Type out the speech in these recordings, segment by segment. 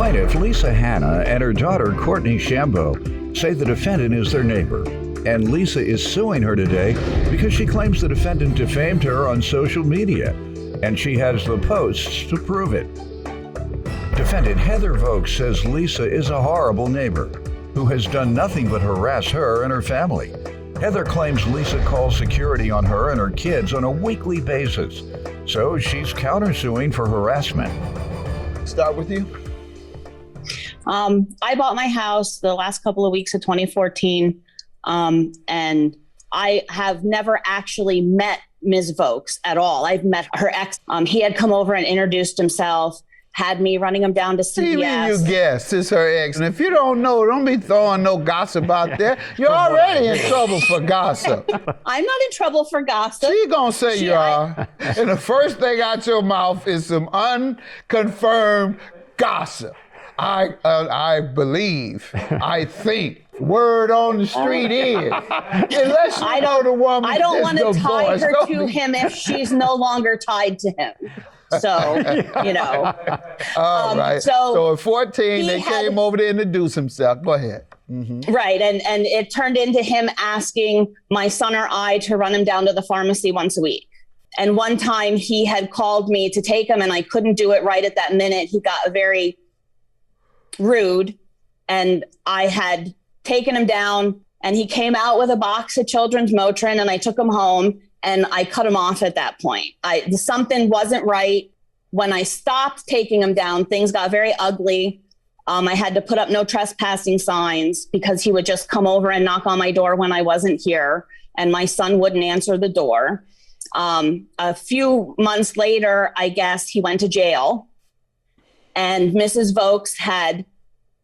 Plaintiff Lisa Hanna and her daughter Courtney Shambo say the defendant is their neighbor, and Lisa is suing her today because she claims the defendant defamed her on social media, and she has the posts to prove it. Defendant Heather Vokes says Lisa is a horrible neighbor who has done nothing but harass her and her family. Heather claims Lisa calls security on her and her kids on a weekly basis, so she's countersuing for harassment. Start with you. I bought my house the last couple of weeks of 2014, and I have never actually met Ms. Vokes at all. I've met her ex. He had come over and introduced himself, had me running him down to CVS. You mean you guess it's her ex? And if you don't know, don't be throwing no gossip out there. You're already in trouble for gossip. I'm not in trouble for gossip. She gonna say you are. And the first thing out your mouth is some unconfirmed gossip. I believe, I think, word on the street is. Unless you know the woman I don't want to tie her to be. him if she's no longer tied to him. So, you know. All right. So at 14, they came over to introduce himself. Go ahead. Mm-hmm. Right. And it turned into him asking my son or I to run him down to the pharmacy once a week. And one time he had called me to take him and I couldn't do it right at that minute. He got very rude and I had taken him down and he came out with a box of children's Motrin and I took him home and I cut him off at that point. Something wasn't right. When I stopped taking him down, things got very ugly. I had to put up no trespassing signs because he would just come over and knock on my door when I wasn't here and my son wouldn't answer the door. A few months later, I guess he went to jail. And Mrs. Vokes had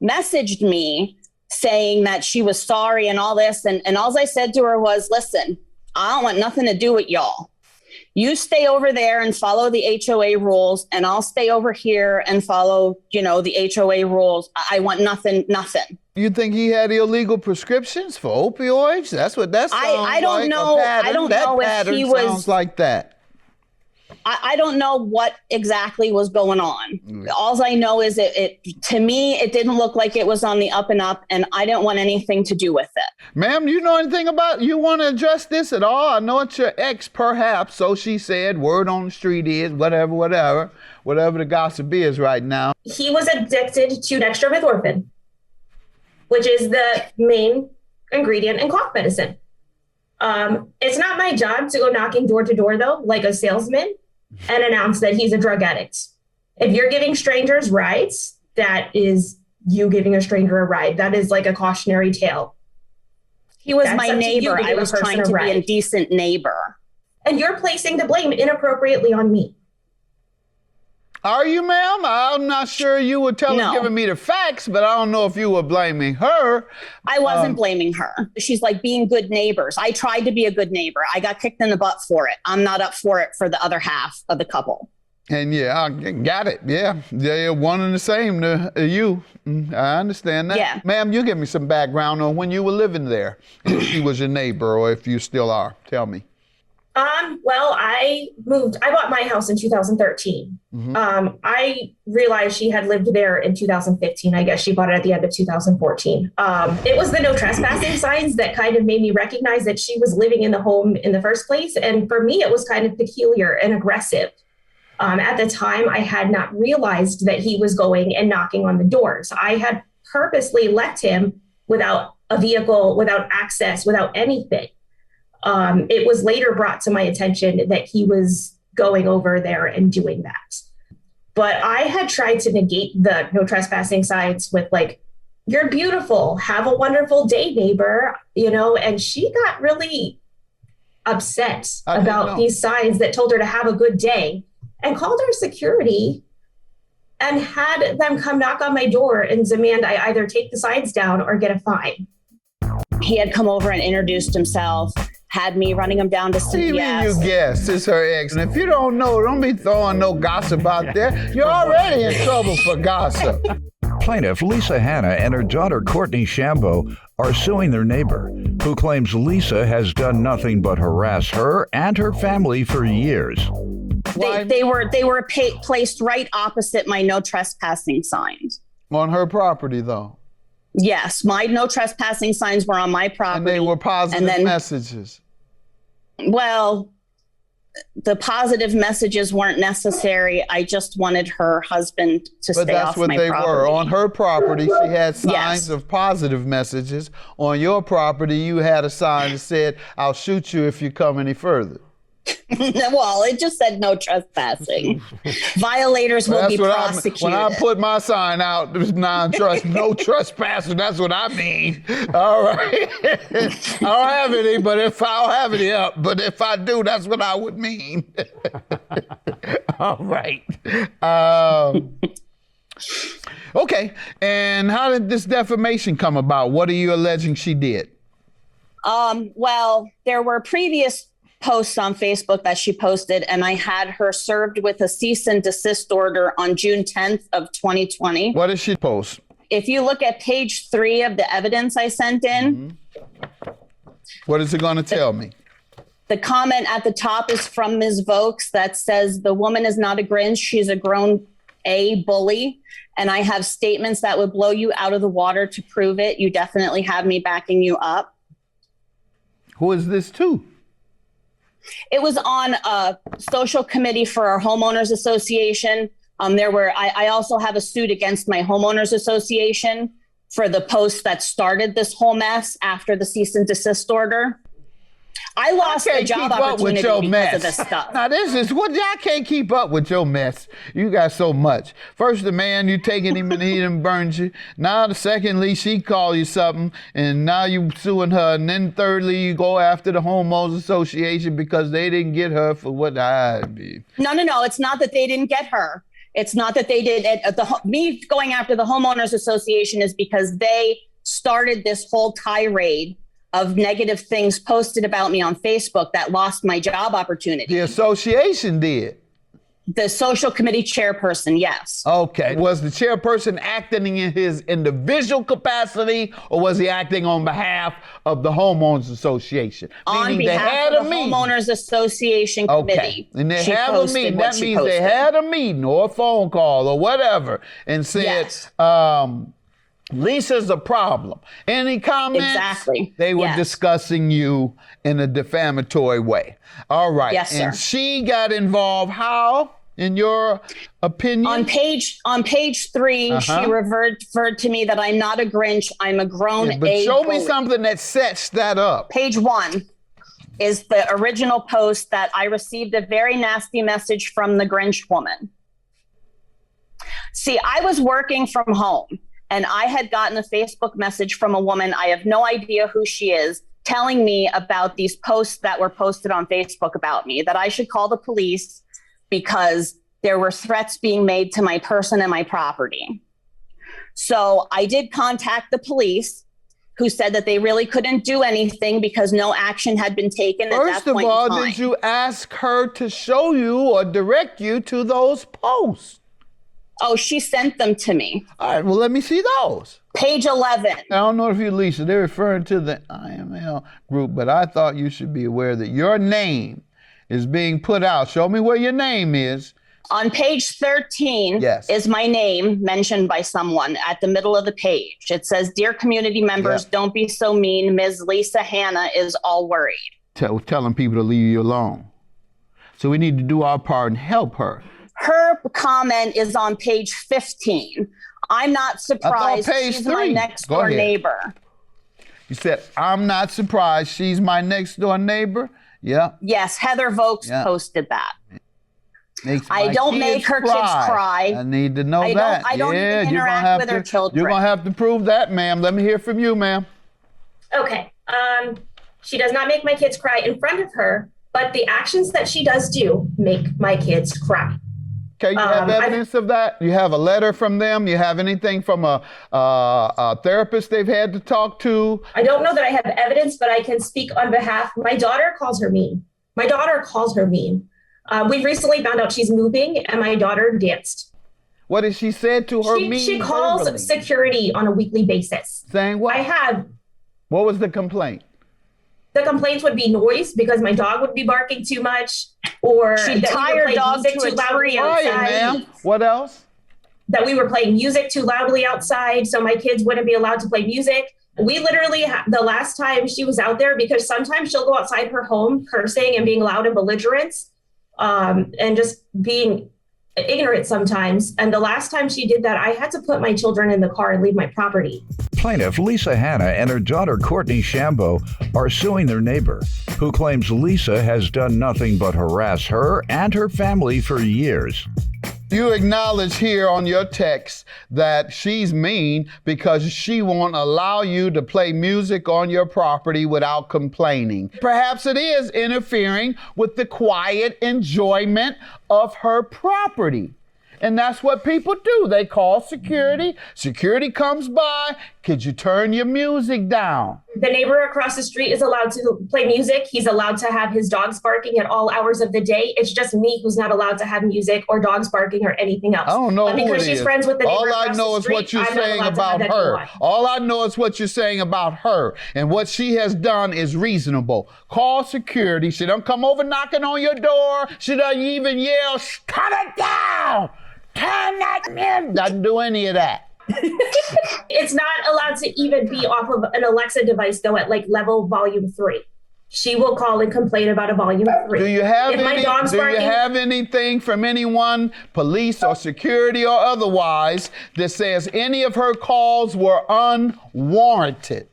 messaged me saying that she was sorry and all this. And all I said to her was, listen, I don't want nothing to do with y'all. You stay over there and follow the HOA rules, and I'll stay over here and follow, the HOA rules. I want nothing. You think he had illegal prescriptions for opioids? That's what that sounds like. I don't know. I don't know if he was. Sounds like that. I don't know what exactly was going on. All I know is it to me, it didn't look like it was on the up and up, and I didn't want anything to do with it. Ma'am, do you know anything about, you want to address this at all? I know it's your ex, perhaps, so she said, word on the street is, whatever the gossip is right now. He was addicted to dextromethorphan, which is the main ingredient in cough medicine. It's not my job to go knocking door to door, though, like a salesman, and announce that he's a drug addict. If you're giving strangers rides, that is you giving a stranger a ride. That is like a cautionary tale. He was my neighbor. I was trying to be a decent neighbor. And you're placing the blame inappropriately on me. Are you, ma'am? I'm not sure you were giving me the facts, but I don't know if you were blaming her. I wasn't blaming her. She's like being good neighbors. I tried to be a good neighbor. I got kicked in the butt for it. I'm not up for it for the other half of the couple. And yeah, I got it. Yeah, they're one and the same to you. I understand that. Yeah. Ma'am, you give me some background on when you were living there, if she was your neighbor or if you still are. Tell me. Well, I bought my house in 2013. Mm-hmm. I realized she had lived there in 2015. I guess she bought it at the end of 2014. It was the no trespassing signs that kind of made me recognize that she was living in the home in the first place. And for me, it was kind of peculiar and aggressive. At the time, I had not realized that he was going and knocking on the doors. I had purposely left him without a vehicle, without access, without anything. It was later brought to my attention that he was going over there and doing that. But I had tried to negate the no trespassing signs with like, you're beautiful, have a wonderful day, neighbor, and she got really upset about these signs that told her to have a good day and called our security and had them come knock on my door and demand I either take the signs down or get a fine. He had come over and introduced himself, had me running him down to CVS. You mean you guess it's her ex? And if you don't know, don't be throwing no gossip out there. You're already in trouble for gossip. Plaintiff Lisa Hanna and her daughter Courtney Shambo are suing their neighbor, who claims Lisa has done nothing but harass her and her family for years. They were placed right opposite my no trespassing signs. On her property, though. Yes, my no trespassing signs were on my property. And they were positive messages. Well, the positive messages weren't necessary. I just wanted her husband to stay off my property. But that's what they were. On her property, she had signs Yes. of positive messages. On your property, you had a sign that said, "I'll shoot you if you come any further." Well, it just said no trespassing. Violators will be prosecuted. When I put my sign out, there's no trespassing. That's what I mean. All right. I don't have any, but if I do, that's what I would mean. All right. Okay. And how did this defamation come about? What are you alleging she did? Well, there were previous posts on Facebook that she posted, and I had her served with a cease and desist order on June 10th of 2020. What did she post? If you look at page 3 of the evidence I sent in. What is it going to tell me? The comment at the top is from Ms. Vokes that says, "The woman is not a Grinch. She's a grown bully. And I have statements that would blow you out of the water to prove it. You definitely have me backing you up." Who is this to? It was on a social committee for our homeowners association. I also have a suit against my homeowners association for the post that started this whole mess after the cease and desist order. I lost a job opportunity because of this stuff. Now this is what I can't keep up with your mess. You got so much. First the man, you taking him and he done burned you. Now secondly, she called you something and now you suing her. And then thirdly, you go after the homeowners association because they didn't get her for what I be. No. It's not that they didn't get her. It's not that they did it. Me going after the homeowners association is because they started this whole tirade of negative things posted about me on Facebook that lost my job opportunity. The association did. The social committee chairperson, yes. Okay. Was the chairperson acting in his individual capacity or was he acting on behalf of the homeowners association? On behalf of the homeowners association committee. Okay. And they have a meeting. That means they had a meeting or a phone call or whatever and said, yes. Lisa's a problem. Any comments? Exactly. They were discussing you in a defamatory way. All right. Yes, sir. And she got involved how, in your opinion? On page 3, she referred to me that I'm not a Grinch. I'm a grown but show me bully. something that sets that up. Page 1 is the original post that I received a very nasty message from the Grinch woman. See, I was working from home. And I had gotten a Facebook message from a woman, I have no idea who she is, telling me about these posts that were posted on Facebook about me, that I should call the police because there were threats being made to my person and my property. So I did contact the police, who said that they really couldn't do anything because no action had been taken at that point in time. First of all, did you ask her to show you or direct you to those posts? Oh, she sent them to me. All right, well, let me see those. Page 11. I don't know if you, Lisa, they're referring to the IML group, but I thought you should be aware that your name is being put out. Show me where your name is. On page 13 is my name mentioned by someone at the middle of the page. It says, "Dear community members, don't be so mean. Ms. Lisa Hanna is all worried." Telling people to leave you alone. So we need to do our part and help her. Her comment is on page 15. I'm not surprised. She's my next door neighbor. You said, I'm not surprised. She's my next door neighbor? Yeah. Yes, Heather Vokes posted that. I don't make her kids cry. I need to know that. I don't even interact with her children. You're going to have to prove that, ma'am. Let me hear from you, ma'am. Okay. She does not make my kids cry in front of her, but the actions that she does do make my kids cry. Okay, you have evidence of that? You have a letter from them? You have anything from a therapist they've had to talk to? I don't know that I have evidence, but I can speak on behalf. My daughter calls her mean. We've recently found out she's moving, and my daughter danced. What has she said to her mean? She calls verbally? Security on a weekly basis. Saying what? What was the complaint? The complaints would be noise because my dog would be barking too much, or she'd tie her dog to a tree outside. Ma'am. What else? that we were playing music too loudly outside, so my kids wouldn't be allowed to play music. We literally, the last time she was out there, because sometimes she'll go outside her home cursing and being loud and belligerent, and just being ignorant sometimes. And the last time she did that, I had to put my children in the car and leave my property. Plaintiff Lisa Hanna and her daughter Courtney Shambo are suing their neighbor, who claims Lisa has done nothing but harass her and her family for years. You acknowledge here on your text that she's mean because she won't allow you to play music on your property without complaining. Perhaps it is interfering with the quiet enjoyment of her property. And that's what people do. They call security. Security comes by. Could you turn your music down? The neighbor across the street is allowed to play music. He's allowed to have his dogs barking at all hours of the day. It's just me who's not allowed to have music or dogs barking or anything else. I don't know but who because it she's is. friends with the neighbor All I across know the is street, what you're I'm not saying allowed to have about her. anyone. All I know is what you're saying about her. And what she has done is reasonable. Call security. She don't come over knocking on your door. She doesn't even yell, "Turn it down! Turn that in!" Doesn't do any of that. It's not allowed to even be off of an Alexa device, though, at like level volume 3. She will call and complain about a volume 3. Do you have If my dog's barking, anything from anyone, police or security or otherwise, that says any of her calls were unwarranted?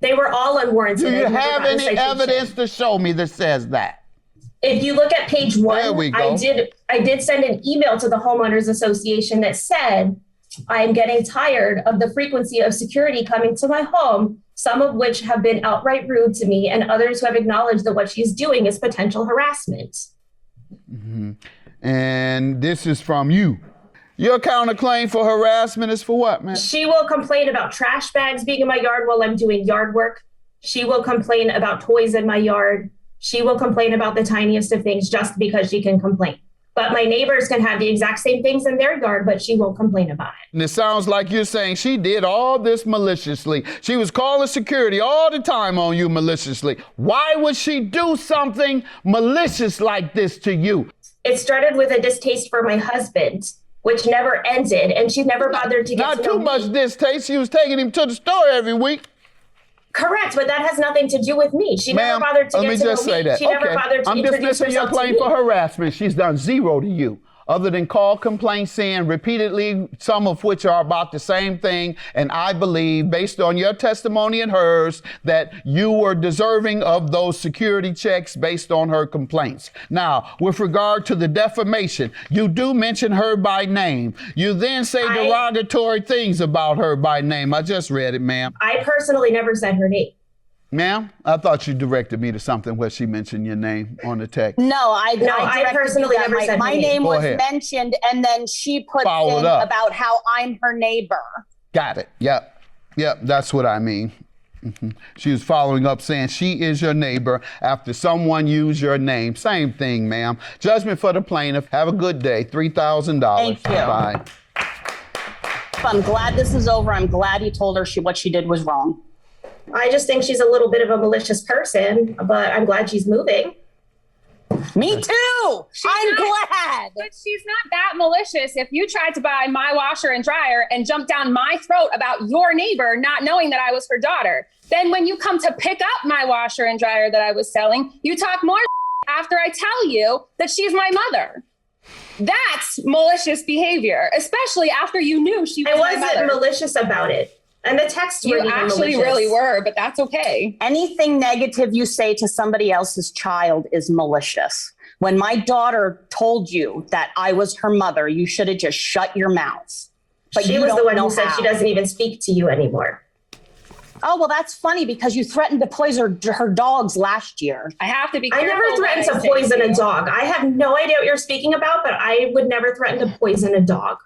they were all unwarranted. Do you I've never have gotten a any citation. evidence to show me that says that? If you look at page 1, There we go. I did send an email to the homeowners association that said, I'm getting tired of the frequency of security coming to my home, some of which have been outright rude to me, and others who have acknowledged that what she's doing is potential harassment. Mm-hmm. And this is from you. Your counterclaim for harassment is for what, man? She will complain about trash bags being in my yard while I'm doing yard work. She will complain about toys in my yard. She will complain about the tiniest of things just because she can complain. But my neighbors can have the exact same things in their yard, but she won't complain about it. And it sounds like you're saying she did all this maliciously. She was calling security all the time on you maliciously. Why would she do something malicious like this to you? It started with a distaste for my husband, which never ended, and she never bothered to get Not to too know much me. distaste. She was taking him to the store every week. Correct, but that has nothing to do with me. She never bothered to let get me to know just say me. that. She never bothered to I'm introduce dismissing your herself to claim me. for harassment. She's done zero to you, other than call complaints saying repeatedly, some of which are about the same thing. And I believe, based on your testimony and hers, that you were deserving of those security checks based on her complaints. Now, with regard to the defamation, you do mention her by name. You then say derogatory things about her by name. I just read it, ma'am. I personally never said her name. Ma'am, I thought you directed me to something where she mentioned your name on the text. I personally never said my her name Go was ahead. mentioned, and then she puts Followed in up. about how I'm her neighbor. Got it. Yep, that's what I mean. She was following up saying she is your neighbor after someone used your name. Same thing, ma'am. Judgment for the plaintiff. Have a good day. $3,000. Thank you. Bye. I'm glad this is over. I'm glad you told her what she did was wrong. I just think she's a little bit of a malicious person, but I'm glad she's moving. Me too. I'm glad. But she's not that malicious. If you tried to buy my washer and dryer and jump down my throat about your neighbor not knowing that I was her daughter, then when you come to pick up my washer and dryer that I was selling, you talk more after I tell you that she's my mother. That's malicious behavior, especially after you knew she was I my mother. wasn't malicious about it. And the texts were You even actually malicious. really were, but that's okay. Anything negative you say to somebody else's child is malicious. When my daughter told you that I was her mother, you should have just shut your mouth. But She you was don't the one know who said how. she doesn't even speak to you anymore. Oh, well, that's funny because you threatened to poison her dogs last year. I have to be I careful. never threatened what I to say poison to a you. dog. I have no idea what you're speaking about, but I would never threaten to poison a dog.